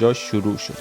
جا شروع شد.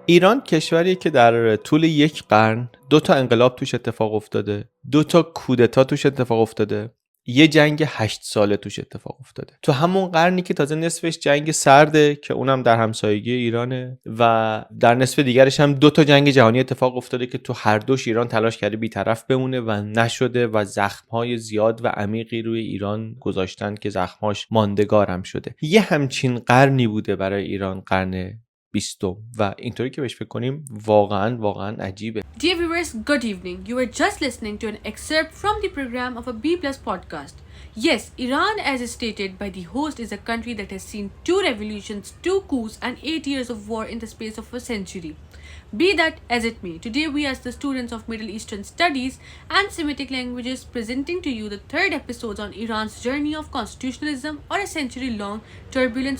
ایران کشوریه که در طول یک قرن 2 انقلاب توش اتفاق افتاده، 2 کودتا توش اتفاق افتاده، یه جنگ 8 ساله توش اتفاق افتاده. تو همون قرنی که تازه نصفش جنگ سرده که اونم در همسایگی ایرانه و در نصف دیگرش هم 2 جنگ جهانی اتفاق افتاده که تو هر دوش ایران تلاش کرده بی‌طرف بمونه و نشده و زخم‌های زیاد و عمیقی روی ایران گذاشتن که زخم‌هاش ماندگارم شده. یه همچین قرنی بوده برای ایران قرن 20 و اینطوری که بهش فکر کنیم واقعاً عجیبه. Dear viewers, good evening. You were just listening to an excerpt from the program of a B+ podcast. Yes, Iran, as stated by the host, is a country that has seen 2 revolutions, 2 coups and 8 years of war in the space of a century. Be that as it may, today we as the students of Middle Eastern Studies and Semitic languages presenting to you the 3rd episode on Iran's journey of constitutionalism, or a century-long turbulent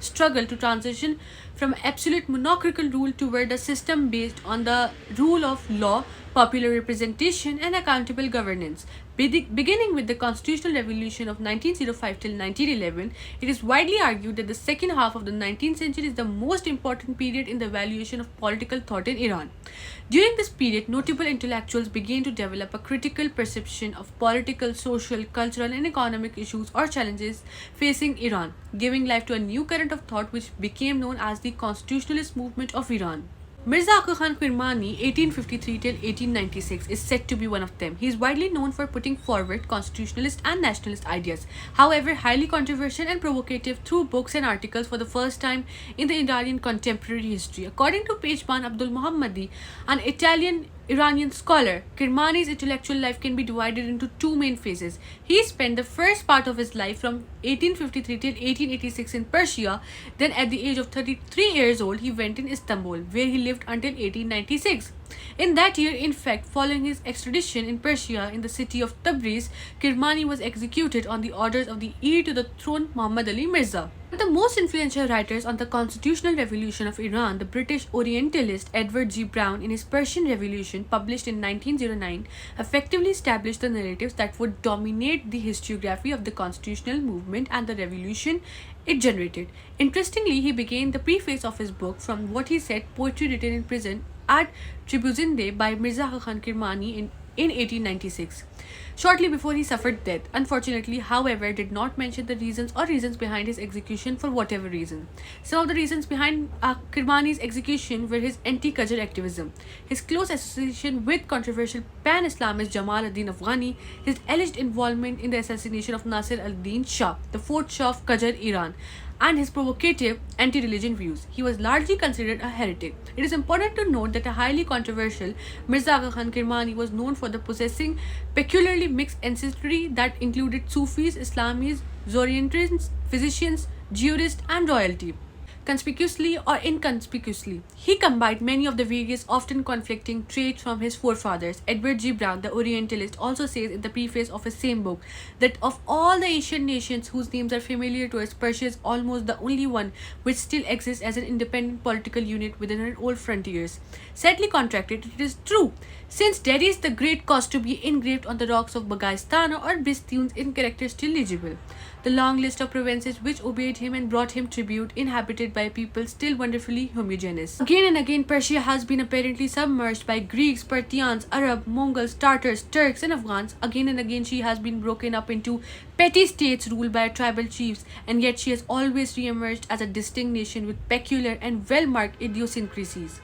struggle to transition from absolute monarchical rule toward a system based on the rule of law, popular representation and accountable governance. Beginning with the constitutional revolution of 1905 till 1911, it is widely argued that the second half of the 19th century is the most important period in the evaluation of political thought in Iran. During this period, notable intellectuals began to develop a critical perception of political, social, cultural and economic issues or challenges facing Iran, giving life to a new current of thought which became known as the constitutionalist movement of Iran. Mirza Khan Kirmani, 1853 till 1896, is said to be one of them. He is widely known for putting forward constitutionalist and nationalist ideas, however highly controversial and provocative through books and articles for the first time in the Iranian contemporary history. According to Pejman Abdul Mohammadi, an Iranian scholar, Kirmani's intellectual life can be divided into 2 main phases. He spent the first part of his life from 1853 till 1886 in Persia. Then at the age of 33 years old, he went in Istanbul, where he lived until 1896. In that year, in fact, following his extradition in Persia in the city of Tabriz, Kirmani was executed on the orders of the heir to the throne Muhammad Ali Mirza. One of the most influential writers on the constitutional revolution of Iran, the British Orientalist Edward G. Brown, in his Persian Revolution, published in 1909, effectively established the narratives that would dominate the historiography of the constitutional movement and the revolution it generated. Interestingly, he began the preface of his book from what he said poetry written in prison at Tribuzinde by Mirza Khan Kirmani in 1896. Shortly before he suffered death, unfortunately, however, did not mention the reasons behind his execution for whatever reason. Some of the reasons behind Kirmani's execution were his anti-Qajar activism, his close association with controversial pan-Islamist Jamal ad-Din Afghani, his alleged involvement in the assassination of Nasir al-Din Shah, the 4th Shah of Qajar Iran, and his provocative anti-religion views. He was largely considered a heretic. It is important to note that a highly controversial Mirza Khan Kirmani was known for possessing peculiarly mixed ancestry that included Sufis, Islamis, Zoroastrians, physicians, jurists, and royalty. Conspicuously or inconspicuously, he combined many of the various often conflicting traits from his forefathers. Edward G. Brown, the Orientalist, also says in the preface of his same book that of all the Asian nations whose names are familiar to us, Persia is almost the only one which still exists as an independent political unit within her old frontiers. Sadly contracted, it is true, since there is the great cost to be engraved on the rocks of Bagaistan or Bistuns in characters still legible. The long list of provinces which obeyed him and brought him tribute, inhabited by people still wonderfully homogeneous. Again and again, Persia has been apparently submerged by Greeks, Parthians, Arab, Mongols, Tartars, Turks, and Afghans. Again and again, she has been broken up into petty states ruled by tribal chiefs, and yet she has always re-emerged as a distinct nation with peculiar and well-marked idiosyncrasies.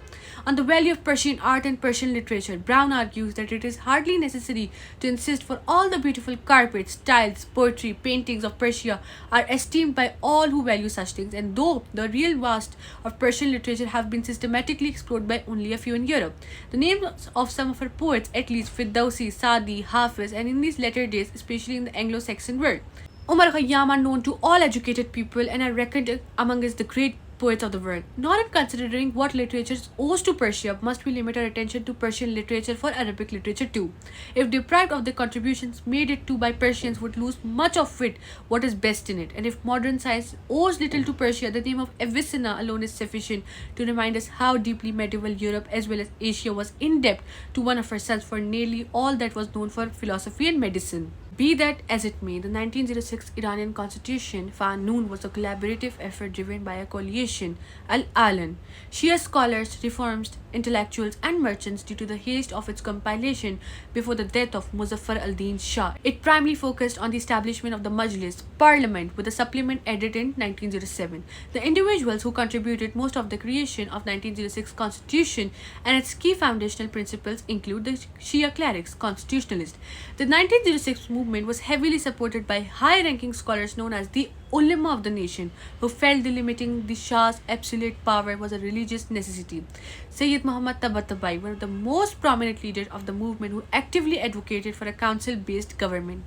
On the value of Persian art and Persian literature, Brown argues that it is hardly necessary to insist for all the beautiful carpets, tiles, poetry, paintings of Persia are esteemed by all who value such things, and though the real vast of Persian literature have been systematically explored by only a few in Europe. The names of some of her poets, at least Firdausi, Saadi, Hafiz, and in these latter days, especially in the Anglo-Saxon world, Umar Khayyam, are known to all educated people and are reckoned among us the great poets of the world. Not in considering what literature owes to Persia, must we limit our attention to Persian literature for Arabic literature too. If deprived of the contributions made it to by Persians, would lose much of it, what is best in it. And if modern science owes little to Persia, the name of Avicenna alone is sufficient to remind us how deeply medieval Europe as well as Asia was in debt to one of her sons for nearly all that was known for philosophy and medicine. Be that as it may, the 1906 Iranian constitution, Fanun, was a collaborative effort driven by a coalition, Al-Alan, Shia scholars, reformists, intellectuals and merchants due to the haste of its compilation before the death of Muzaffar al-Din Shah. It primarily focused on the establishment of the Majles, parliament, with a supplement added in 1907. The individuals who contributed most of the creation of 1906 constitution and its key foundational principles include the Shia clerics, constitutionalists. The 1906 movement was heavily supported by high-ranking scholars known as the ulama of the nation, who felt delimiting the Shah's absolute power was a religious necessity. Sayyid Muhammad Tabatabai, one of the most prominent leaders of the movement, who actively advocated for a council-based government.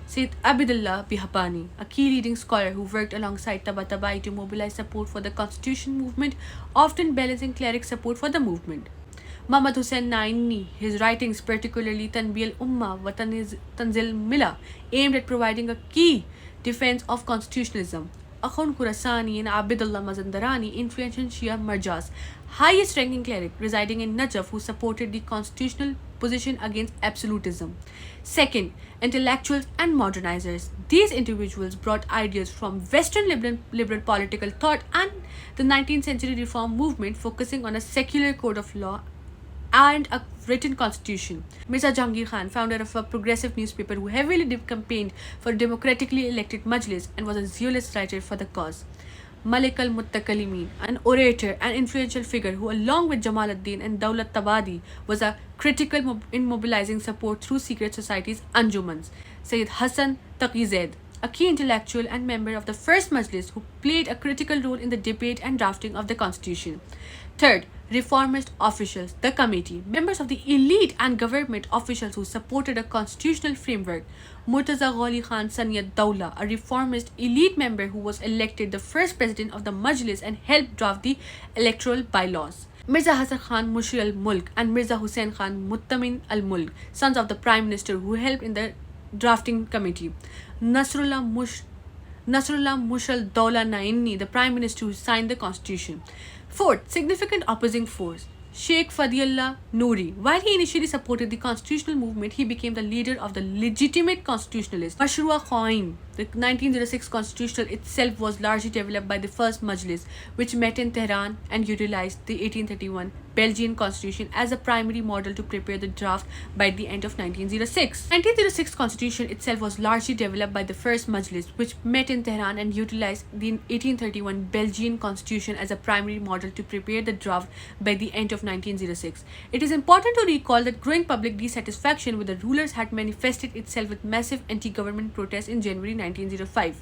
Sayyid Abdullah Bihabani, a key leading scholar who worked alongside Tabatabai to mobilize support for the constitution movement, often balancing cleric support for the movement. Muhammad Hussain Naini, his writings, particularly Tanbih al-Ummah wa Tanzil Mila, aimed at providing a key defense of constitutionalism. Akhund Khurasani and Abdullah Mazandarani, influential Shia Majles, highest ranking cleric residing in Najaf, who supported the constitutional position against absolutism. Second, intellectuals and modernizers. These individuals brought ideas from Western liberal political thought and the 19th century reform movement, focusing on a secular code of law and a written constitution. Mirza Jahangir Khan, founder of a progressive newspaper who heavily campaigned for a democratically elected Majlis and was a zealous writer for the cause. Malik al-Muttakallimin, an orator and influential figure who, along with Jamal ad-Din and Daulat Tabadi, was a critical in mobilizing support through secret societies Anjumans. Sayyid Hassan Taqi-Zaid, a key intellectual and member of the first Majlis who played a critical role in the debate and drafting of the constitution. Third, reformist officials, the committee, members of the elite and government officials who supported a constitutional framework. Murtaza Ghali Khan Saniyat Dawla, a reformist elite member who was elected the first president of the Majlis and helped draft the electoral bylaws. Mirza Hasan Khan Mushri al-Mulk and Mirza Hussain Khan Muttamin al-Mulk, sons of the prime minister, who helped in the drafting committee. Nasrullah Mushal Dawla Naini, the prime minister who signed the constitution. Fourth, significant opposing force, Sheikh Fadiullah Noori. While he initially supported the constitutional movement, he became the leader of the legitimate constitutionalists. Mashrua Qaim, the 1906 constitution itself was largely developed by the first Majlis, which met in Tehran and utilized the 1831 Belgian constitution as a primary model to prepare the draft by the end of 1906. 1906 constitution itself was largely developed by the first Majlis, which met in Tehran and utilized the 1831 Belgian constitution as a primary model to prepare the draft by the end of 1906. It is important to recall that growing public dissatisfaction with the rulers had manifested itself with massive anti-government protests in January 1905.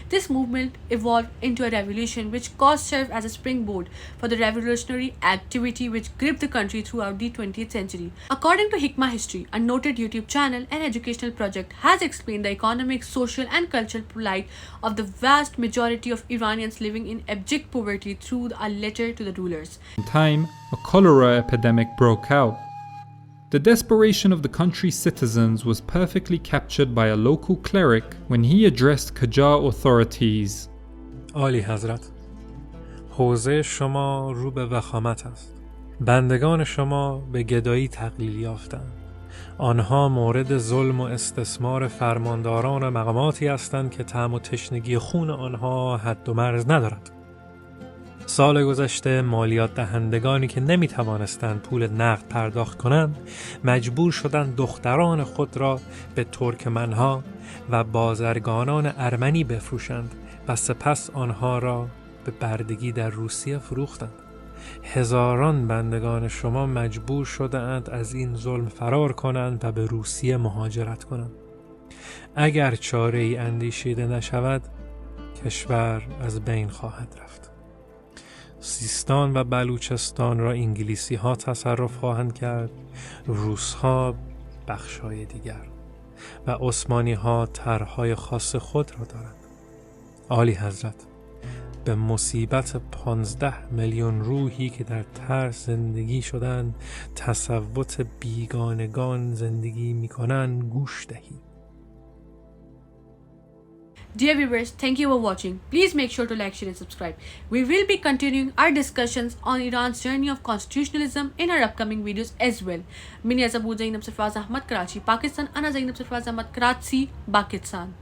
This movement evolved into a revolution which served as a springboard for the revolutionary activity which gripped the country throughout the 20th century. According to Hikmah History, a noted YouTube channel and educational project has explained the economic, social and cultural plight of the vast majority of Iranians living in abject poverty through a letter to the rulers. In time, a cholera epidemic broke out. The desperation of the country's citizens was perfectly captured by a local cleric when he addressed Qajar authorities. عالی حضرت، حوزه شما رو به وخامت است. بندگان شما به گدایی تقلیل یافتند. آنها مورد ظلم و استثمار فرمانداران و مقاماتی هستند که طعم و تشنگی خون آنها حد و مرز ندارد. سال گذشته مالیات دهندگانی که نمی توانستند پول نقد پرداخت کنند مجبور شدند دختران خود را به ترکمنها و بازرگانان ارمنی بفروشند و سپس آنها را به بردگی در روسیه فروختند. هزاران بندگان شما مجبور شدند از این ظلم فرار کنند و به روسیه مهاجرت کنند. اگر چاره ای اندیشیده نشود کشور از بین خواهد رفت. سیستان و بلوچستان را انگلیسی ها تصرف خواهند کرد، روس ها بخشای دیگر و عثمانی ها طرحهای خاص خود را دارند. عالی حضرت، به مصیبت 15 میلیون روحی که در ترس زندگی شدن، تصوت بیگانگان زندگی میکنن گوش دهید. Dear viewers, thank you for watching. Please make sure to like, share and subscribe. We will be continuing our discussions on Iran's journey of constitutionalism in our upcoming videos as well. Mini Abu Zainab Sarfraz Ahmad, Karachi, Pakistan. Ana Zainab Sarfraz Ahmad, Karachi, Pakistan.